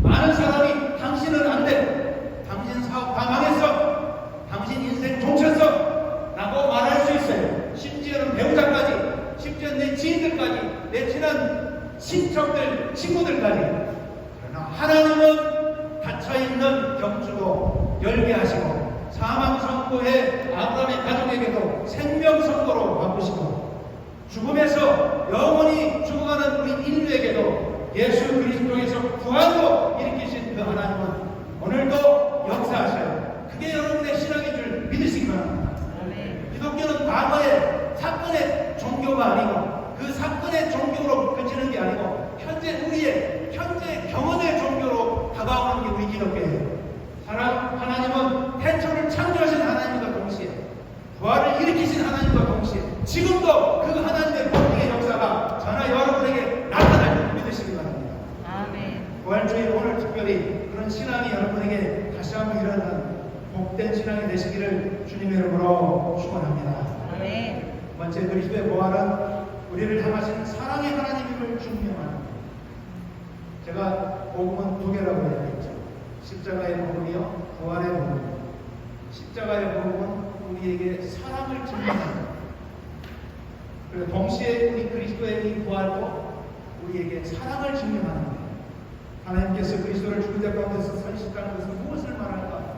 많은 사람이 당신은 안 돼, 당신 사업 다 망했어, 당신 인생 종쳤어 라고 말할 수 있어요. 심지어는 배우자까지, 심지어 내 지인들까지, 내 친한 친척들, 친구들까지. 그러나 하나님은 닫혀있는 경주도 열게 하시고 사망 선고에 아브라함의 가족에게도 생명 선고로 바꾸시고 죽음에서 영원히 죽어가는 우리 인류에게도 예수 그리스도에서 부활도 일으키신 그 하나님은 오늘도 역사하셔요. 그게 여러분의 신앙인 줄 믿으시기 바랍니다. 기독교는 과거의 사건의 종교가 아니고 그 사건의 종교로 그치는 게 아니고 현재 우리의 현재 경험의 종교로 다가오는 게 우리 기독교예요. 하나님은 태초를 창조하신 하나님과 동시에 부활을 일으키신 하나님과 동시에 지금도 그 하나님의 복음의 역사가 저나 여러분에게 나타날 줄 믿으시기 바랍니다. 아멘. 부활주의 오늘 특별히 그런 신앙이 여러분에게 다시 한번 일어나는 복된 신앙이 되시기를 주님의 이름으로 축원합니다. 아멘. 두 번째, 그리스도의 부활은 우리를 향하신 사랑의 하나님임을 증명합니다. 제가 복음은 두 개라고 얘기했죠. 십자가의 복음이요, 부활의 복음. 십자가의 복음은 우리에게 사랑을 증명합니다. 그리고 동시에 우리 그리스도의 이 부활도 우리에게 사랑을 증명하는 거예요. 하나님께서 그리스도를 죽은 자 가운데서 살리셨다는 것은 무엇을 말할까?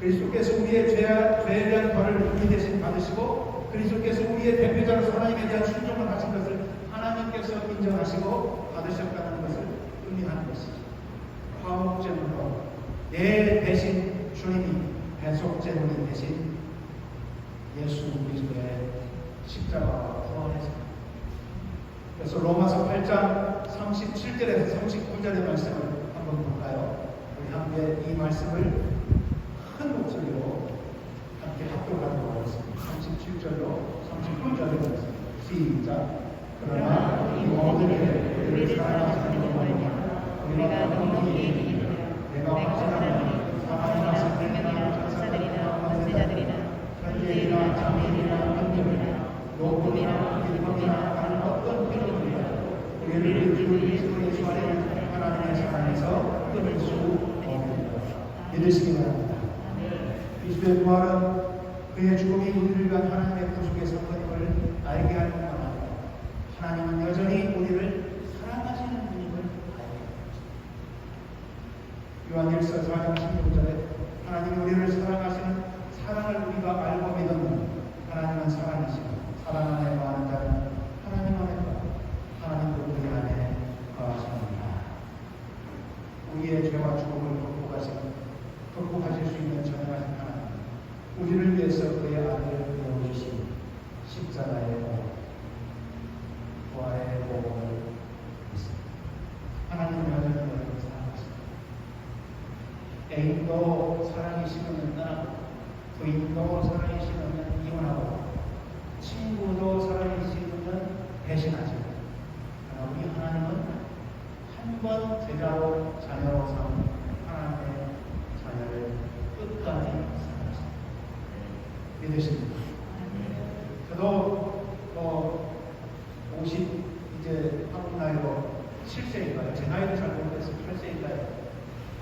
그리스도께서 우리의 죄에 대한 벌을 우리 대신 받으시고 그리스도께서 우리의 대표자로서 하나님에 대한 순종을 하신 것을 하나님께서 인정하시고 받으셨다는 것을 의미하는 것이죠. 화목제물로 내 대신 주님이 배속제물이 대신 예수 그리스도의 십자가와 부활에서, 그래서 로마서 8장 37절에서 39절의 말씀을 한번 볼까요? 우리 함께 이 말씀을 큰 목소리로 함께 합독하도록 하겠습니다. 37절로 39절의 말씀 시작. 그러나 이 모든 게 우리를 사랑하시는 것만이냐 우리가 넉넉히 이기리라. 내가 확신하노니 사망이나 생명이나 천사들이나 권세자들이나 현재이나 장래이나 능력이나 높음이나 길범이나 다른 어떤 필요물이나 우리를 주 그리스도 예수 안에 하나님의 사랑에서 끊을 수 없느니라. 믿으시기 바랍니다. 그리스도의 부활은 그의 죽음이 우리를 위한 하나님의 구속의 사건임을 알게 할 뿐만 아니라 하나님은 여전히 우리를 사랑하시는 분임을 알게 합니다. 요한일서 4장 16절에 하나님이 우리를 사랑하시는 사랑을 우리가 알고 믿는 하나님은 사랑이시고 사랑 안에 거하는 자는 하나님 안에 거하고 하나님도 우리 안에 거하십니다. 우리의 죄와 죽음을 극복하실 수 있는 전능하신 하나님, 우리를 위해서 그의 아들을 내어주신 십자가의 복음, 부활의 복음을 믿습니다. 하나님은 여전히 우리를 사랑하십니다. 애인도 사랑이시면 떠나고 부인도 사랑이시면 이혼하고 친구도 사랑이시면 배신하죠. 그러나 우리 하나님은 한 번 제자로 자녀로 삼은 하나님의 자녀를 끝까지 사랑하십니다. 믿으십니다. 저도 50 이제 한국 나이로 7세인가요? 제 나이도 잘 모르겠어요. 8세인가요?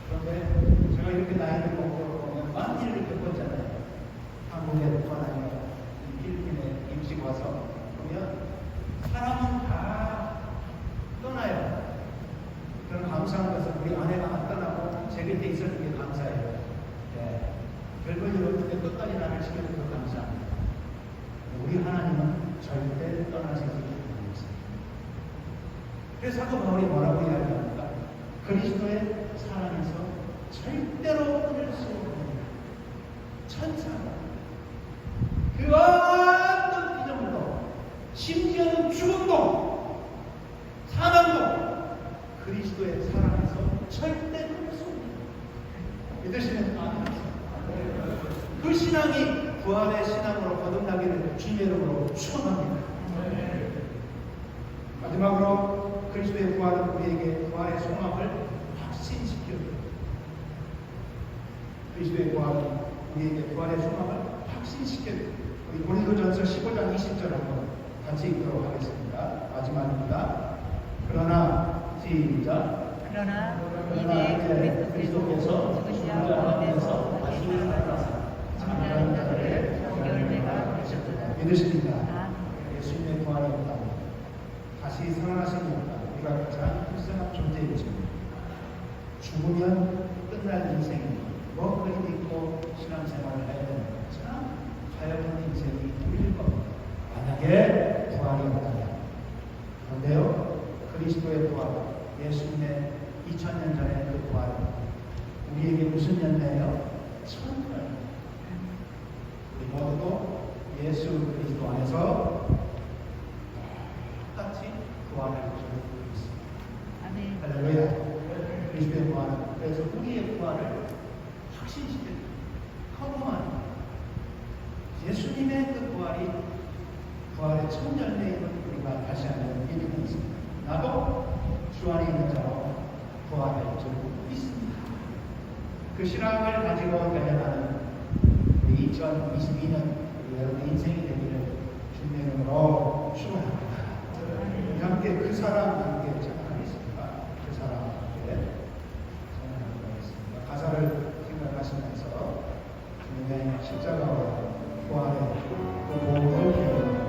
그런데 제가 이렇게 나이를 먹고 보면 많은 일을 겪었잖아요. 한국에 뿐만 아니라 필리핀에 임시 와서 보면 사람은 하시게 돼서 감사합니다. 우리 하나님은 절대 떠나지 않습니다. 그래서 사도 바울이 뭐라고 이야기합니까? 그리스도의 사랑에서 절대로 끊을 수 없는 천사가 그 어떤 기념으로 심지어는 죽음도 사망도 그리스도의 사랑에서 절대 끊을 수 없는 믿으시는 아멘. 그 신앙이 부활의 신앙으로 거듭나기를 주님의 이름으로 축원합니다. 마지막으로 그리스도의 부활은 우리에게 부활의 소망을 확신시켜줍니다. 그리스도의 부활은 우리에게 부활의 소망을 확신시켜줍니다. 우리 고린도전서 15장 20절 한번 같이 읽도록 하겠습니다. 마지막입니다. 그러나 시작. 그러나 이제 이제 그리스도께서 죽으시자 죽은 자 가운데서 다시 살아나사 장가한 자들의 열매가 되셨다. 믿으십니까? 예수님의 부활이 없다면, 다시 살아나심이 없다면 우리가 가장 불쌍한 존재이죠. 죽으면 끝날 인생이 뭐 그리 믿고 신앙생활을 해야 되는 참 가역한 인생이 우리일 겁니다. 만약에 부활이 없다면. 그런데요, 그리스도의 부활, 예수님의 2000년 전의 그 부활은 우리에게 무슨 열매예요? 천국입니다. 우리 모두도 예수 그리스도 안에서 똑같이 부활할 줄을 믿습니다. 할렐루야. 그리스도의 부활은 그래서 우리의 부활을 확신시켜줍니다. 커버합니다. 예수님의 그 부활이 부활의 첫 열매임을 우리가 다시 한번 믿음이 있습니다. 나도 주 안에 있는 자로 부활할 줄 믿습니다. 그 신앙을 가지고 달려가는 우리 2022년 여러분 인생이 되기를 주님의 이름으로 축원합니다. 함께 그 사람 함께 찬양하겠습니다. 그 사람 함께 찬양하겠습니다. 가사를 생각하시면서 주님의 십자가와 부활의 그 모험을 기억하겠습니다.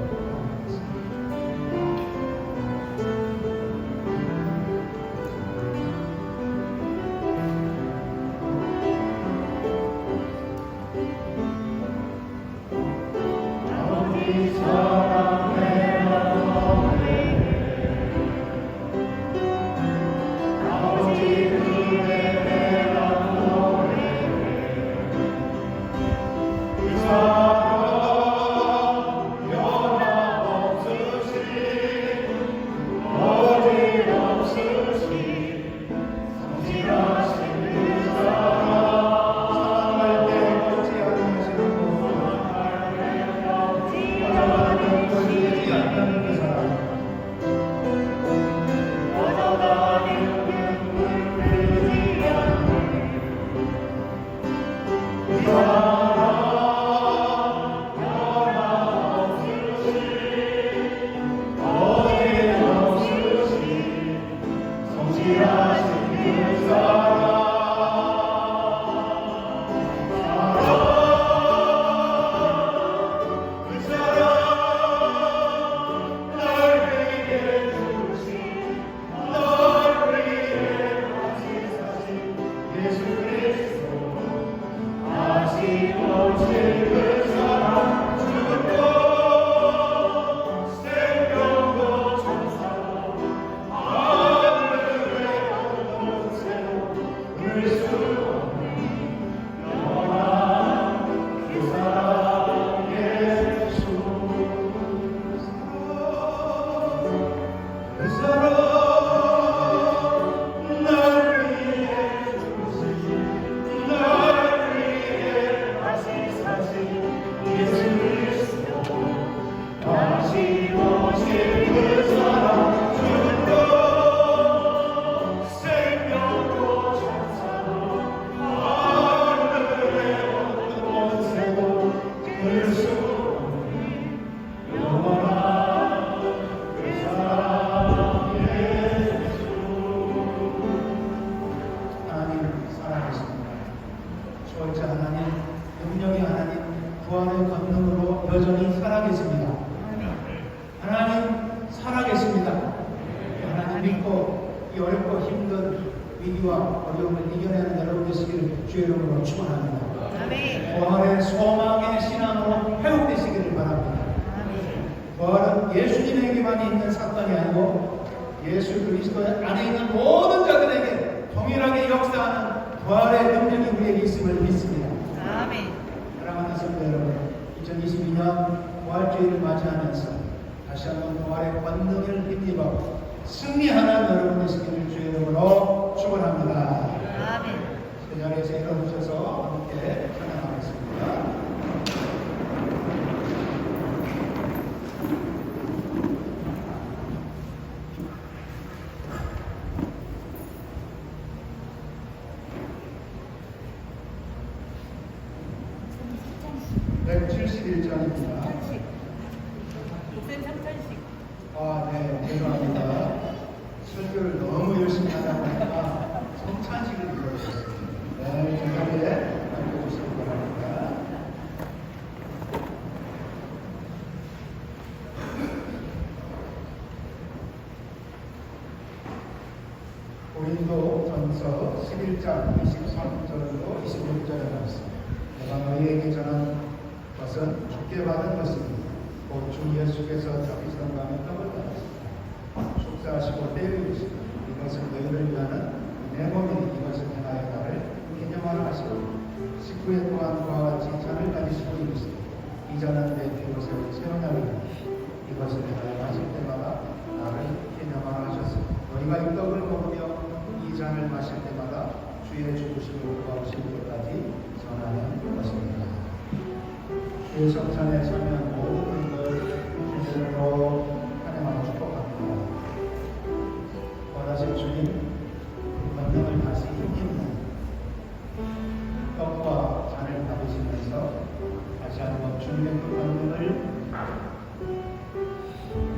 여전히 살아계십니다. 하나님 살아계십니다. 하나님 믿고 이 어렵고 힘든 위기와 어려움을 이겨내는 여러분 되시기를 주의 이름으로 축원합니다. 아멘. 부활의 소망의 신앙으로 회복되시기를 바랍니다. 아멘. 부활은 예수님에게만 있는 사건이 아니고 예수 그리스도 안에 있는 모든 자들에게 동일하게 역사하는 부활의 능력이 우리에게 있음을 믿습니다. 아멘. 사랑하는 성도 여러분, 2022년 부활주의를 맞이하면서 다시 한번 부활의 권능을 힘입어 승리하는 여러분 되시기를 주의 이름으로 축원합니다. 아멘. 그 자리에서 일어나셔서 함께 찬양하겠습니다. 네, 171장입니다. 목사님 참찬식. 네, 죄송합니다. 설교를 너무 열심히 하다 보니까 성찬식을 불러주셨습니다. 네, 정답에 남겨주시기 바랍니다. 고린도 전서 11장 23절로 26절에 나왔습니다. 내가 너희에게 전한 것은 주께 받은 것입니다. 곧 주 예수께서 잡히시던 밤에 떡을 받았습니다. 축사하시고 떼우시고 이것은 너희를 위하는 내 몸이니 이것을 행하여 나를 기념하라 하시고 식후에 또한 그와 같이 잔을 가지시고 이르시되 이 잔은 내 피로서 새로운 날입니다. 이것을 행하여 마실 때마다 나를 기념하라 하셨습니다. 너희가 이 떡을 먹으며 이 잔을 마실 때마다 주의 죽으심을 구하시는 것까지 전하는 것입니다. 주의 성찬에 참여한 모든 분들 주님으로 환영하고 축복합니다. 원하신 주님 권능을 다시 힘입는 떡과 잔을 받으시면서 다시 한번 주님의 그 권능을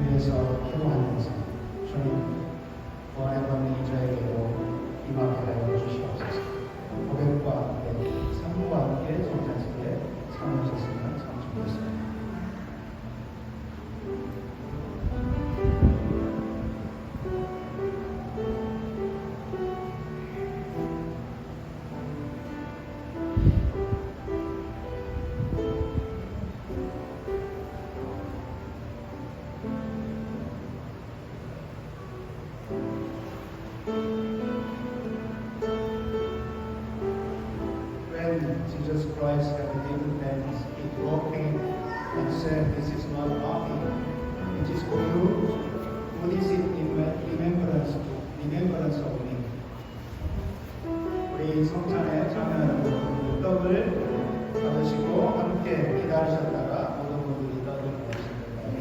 위해서 기도하면서 주님 부활의 권능이 저에게도 임하게 하여 주시옵소서. 고백과 함께 성부와 함께 성찬식에 참여하셨으면 참 좋겠습니다. When Jesus Christ had given thanks, he broke it and said, "This is my body, which is for you. Do this in remembrance of me." 우리 성찬에 참여하는 분들 떡을 받으시고 함께 기다리셨다가 모든 분들이 떡을 받으실 때까지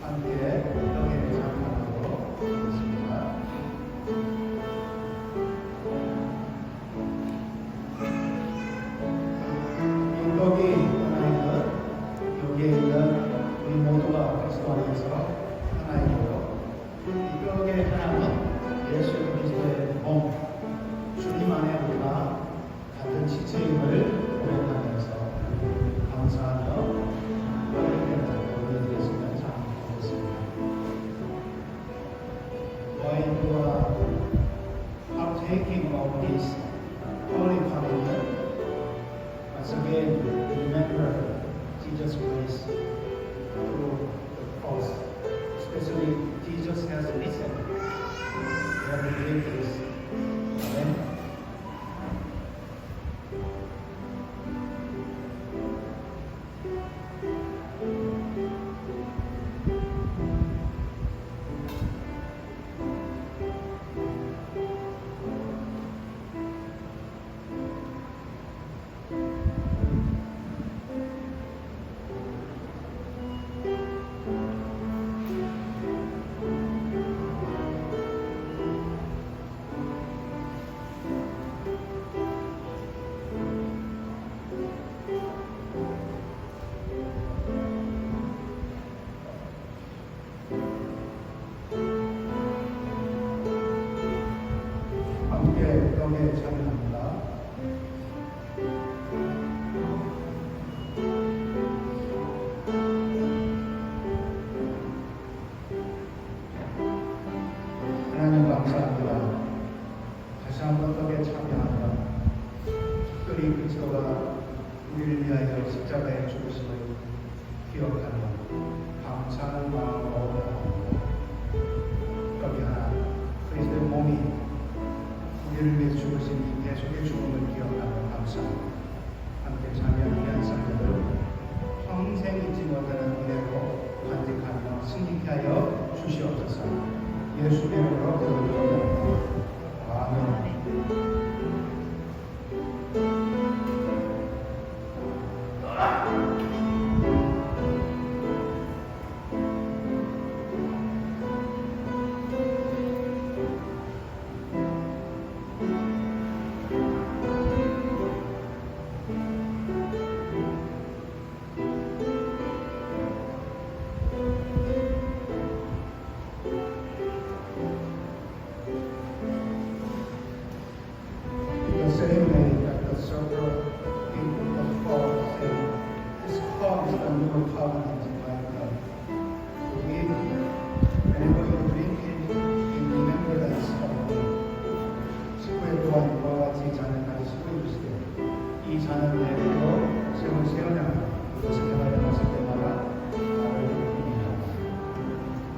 함께 떡에 참여하도록 하겠습니다. 떡이 하나이든 여기에 있는 우리 모두가 그리스도 안에서 하나이고요. 이 떡의 하나는 예수 그리스도의 몸, 주님 안에 우리가 같은 지체임을 고백하면서 감사하며 떡을 올려드렸으면 참 좋겠습니다. While you are partaking of this holy communion, once again, remember Jesus' grace through the cross. Especially, Jesus has listened. We have to believe this. 감사하는 마음으로 여기 하나 그리스도의 몸이 우리를 위해 죽으신 이 대속의 죽음을 기억하며 감사합니다. 함께 참여한 귀한 성도들 평생 잊지 못하는 은혜로 간직하며 승리케 하여 주시옵소서. 예수 이름으로 기도드립니다. 아멘. The same way that the serpent in the fall said, "This cup is the new covenant in my blood." Whenever you drink it, in remembrance of me. 식구의 또한 이와 같이 잔을 가지시고 이르시되 이 잔은 내 피로 세운 새 언약이라. 이것을 내가 마실 때마다 나를 믿으리라.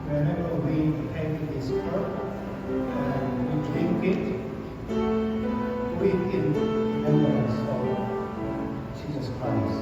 Whenever we take this cup and we drink it, we in remembrance of Jesus Christ.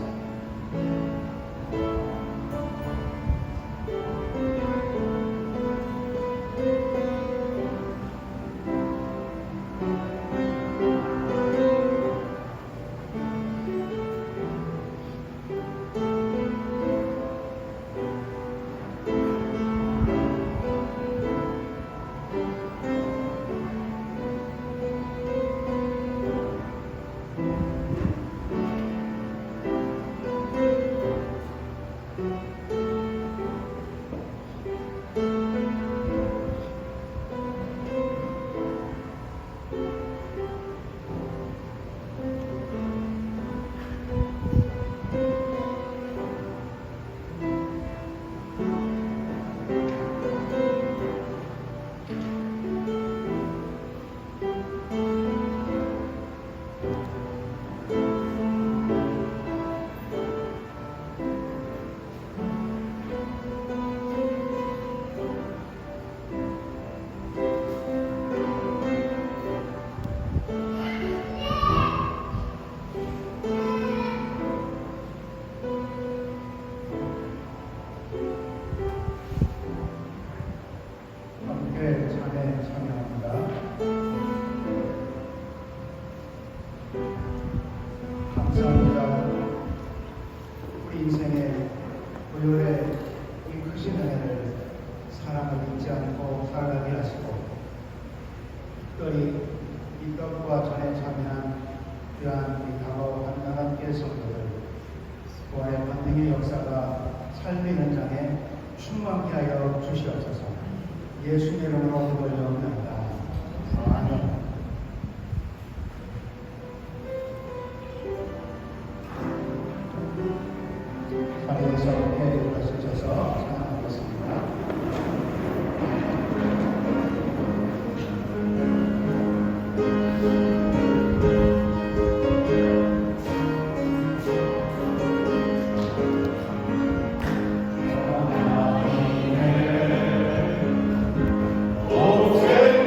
함께 찬양 찬양합니다. 감사합니다. 우리 인생의 고열의 이 크신 은혜를 사랑을 잊지 않고 살아가게 하시고 특별히 이 떡과 전에 참여한 귀한 우리 다가오 한나간 교회 성도들 부활의 반등의 역사가 삶의 현장에 충만케 하여 주시옵소서. 예수 이름으로 기도드립니다. 아멘. 자리에서 회를 하셔서 찬양하겠습니다. 오세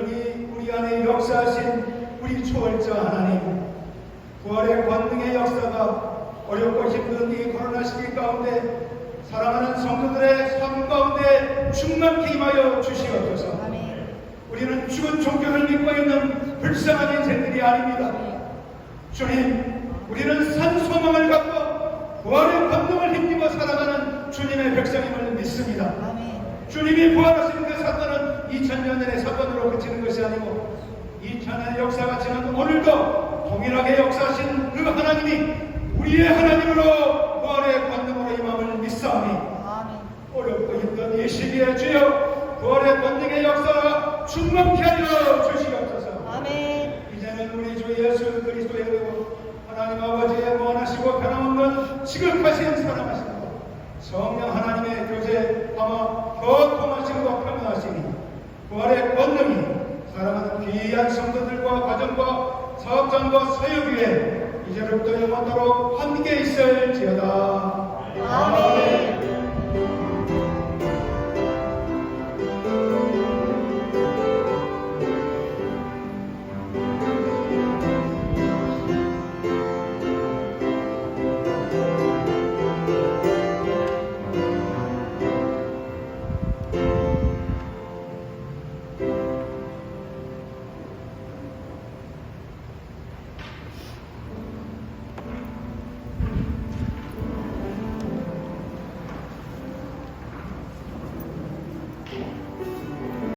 여전히 우리 안에 역사하신 우리 초월자 하나님, 부활의 권능의 역사가 어렵고 힘든 이 코로나 시기 가운데 사랑하는 성도들의 삶 가운데 충만케 임하여 주시옵소서. 아멘. 우리는 죽은 종교를 믿고 있는 불쌍한 인생들이 아닙니다. 주님, 우리는 산 소망을 갖고 부활의 권능을 힘입어 살아가는 주님의 백성임을 믿습니다. 아멘. 주님이 부활하신 그 사건은 2000년 전의 사건으로 그치는 것이 아니고 2000년의 역사가 지난 오늘도 동일하게 역사하신 그 하나님이 우리의 하나님으로 부활의 권능으로 임함을 믿사오니 아멘. 어렵고 힘든 이 시기에 주여 부활의 권능의 역사가 충만케 하여 주시옵소서. 아멘. 이제는 우리 주 예수 그리스도의 은혜로 하나님 아버지의 원하시고 변함없는 지극하신 사랑하시고 성령 하나님의 교제 아마 더 통하시고 평안하시니 부활의 권능이 사랑하는 귀한 성도들과 가정과 사업장과 사역위에 이제부터 영원토록 함께 있을지어다. 아멘.